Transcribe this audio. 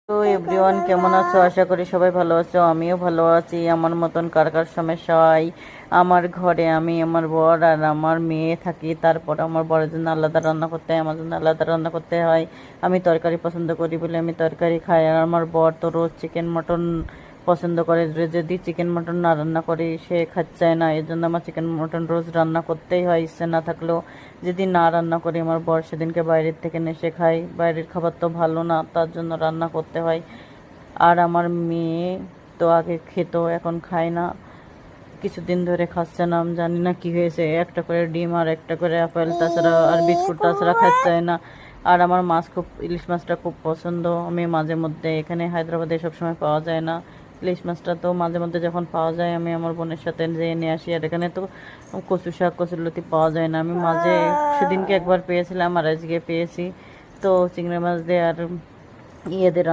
তো এভরিওয়ান কেমন আছো? আশা করি সবাই ভালো আছো। আমিও ভালো আছি। আমার মতন কার কার সমস্যা হয়? আমার ঘরে আমি, আমার বর আর আমার মেয়ে থাকি। তারপর আমার বরের জন্য আলাদা রান্না করতে হয়, আমার জন্য আলাদা রান্না করতে হয়। আমি তরকারি পছন্দ করি বলে আমি তরকারি খাই, আর আমার বর তো রোজ চিকেন মটন পছন্দ করে। যদি চিকেন মটন না রান্না করি সে খাচ্ছে না, এর জন্য আমার চিকেন মটন রোজ রান্না করতেই হয়, ইচ্ছে না থাকলেও। যদি না রান্না করি আমার বর সেদিনকে বাইরের থেকে এসে খাই। বাইরের খাবার তো ভালো না, তার জন্য রান্না করতে হয়। আর আমার মেয়ে তো আগে খেত, এখন খায় না, কিছুদিন ধরে খাচ্ছে না। আমি জানি না কি হয়েছে, একটা করে ডিম আর একটা করে আপেল তাছাড়া আর বিস্কুট তাছাড়া খাচ্ছে না। আর আমার মাছ খুব, ইলিশ মাছটা খুব পছন্দ। আমি মাঝে মধ্যে, এখানে হায়দ্রাবাদে সবসময় পাওয়া যায় না ইলিশ মাছটা, তো মাঝে মধ্যে যখন পাওয়া যায় আমি আমার বোনের সাথে যেয়ে নিয়ে আসি। আর এখানে তো কচু শাক কচুরলতি পাওয়া যায় না। আমি মাঝে সেদিনকে একবার পেয়েছিলাম আর আজকে পেয়েছি। তো চিংড়ি মাছ দিয়ে আর ইয়ে দিয়ে